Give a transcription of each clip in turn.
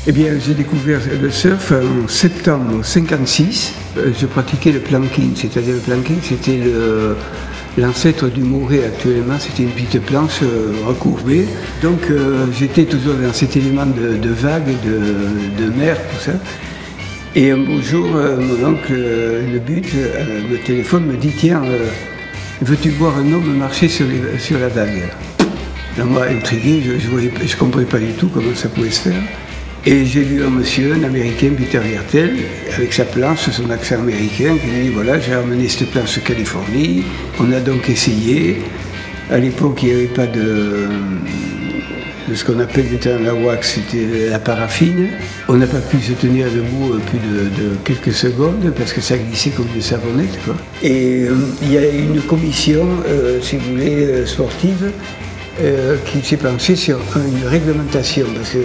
Eh bien, j'ai découvert le surf en septembre 1956. Je pratiquais le planking, c'est-à-dire le planking, c'était l'ancêtre du mouret actuellement, c'était une petite planche recourbée. Donc j'étais toujours dans cet élément de vagues, de mer, tout ça. Et un beau jour, mon oncle, le but, me téléphone, me dit, tiens, veux-tu voir un homme marcher sur la vague? Là, moi, intrigué, je ne comprenais pas du tout comment ça pouvait se faire. Et j'ai vu un monsieur, un Américain, Peter Gertel, avec sa planche, son accent américain, qui m'a dit, voilà, j'ai ramené cette planche de Californie. On a donc essayé. À l'époque, il n'y avait pas de ce qu'on appelle maintenant la wax, c'était la paraffine. On n'a pas pu se tenir debout plus de quelques secondes parce que ça glissait comme des savonnettes, quoi. Et il y a une commission, si vous voulez, sportive, qui s'est penchée sur une réglementation. Parce que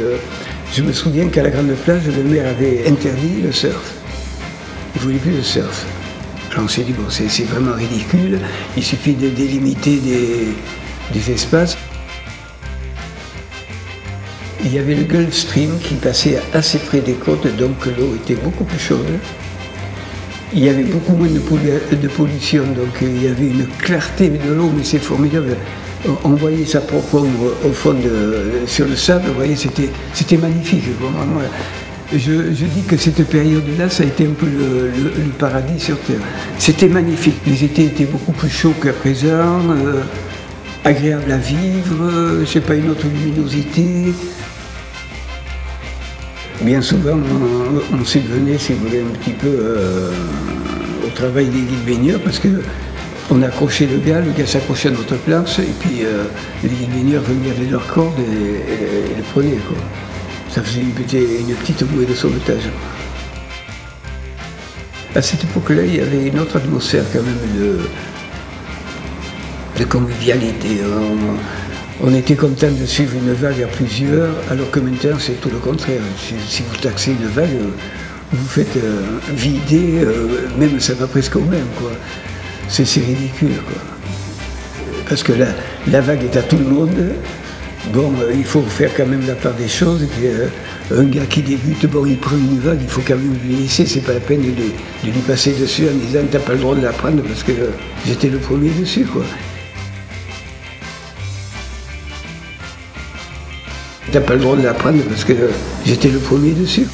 je me souviens qu'à la grande plage, le maire avait interdit le surf. Il ne voulait plus le surf. Alors on s'est dit, bon, c'est vraiment ridicule, il suffit de délimiter des espaces. Il y avait le Gulf Stream qui passait assez près des côtes, donc l'eau était beaucoup plus chaude. Il y avait beaucoup moins de pollution, donc il y avait une clarté de l'eau, mais c'est formidable. On voyait ça profondre au fond, sur le sable, vous voyez, c'était magnifique. Vraiment. Je dis que cette période-là, ça a été un peu le paradis sur Terre. C'était magnifique. Les étés étaient beaucoup plus chauds qu'à présent, agréable à vivre, je sais pas, une autre luminosité. Bien souvent, on subvenait, si vous voulez, un petit peu au travail des guides baigneurs, parce qu'on accrochait le gars s'accrochait à notre planche, et puis les guides baigneurs venaient avec leur corde et le prenaient, quoi. Ça faisait une petite bouée de sauvetage. À cette époque-là, il y avait une autre atmosphère quand même de convivialité. On était content de suivre une vague à plusieurs, alors que maintenant c'est tout le contraire. Si vous taxez une vague, vous faites vider, même ça va presque au même, quoi. C'est ridicule, quoi. Parce que la vague est à tout le monde. Bon, il faut faire quand même la part des choses. Et puis, un gars qui débute, bon, il prend une vague, il faut quand même lui laisser. C'est pas la peine de lui passer dessus en disant t'as pas le droit de la prendre parce que j'étais le premier dessus, quoi. T'as pas le droit de la prendre parce que j'étais le premier dessus.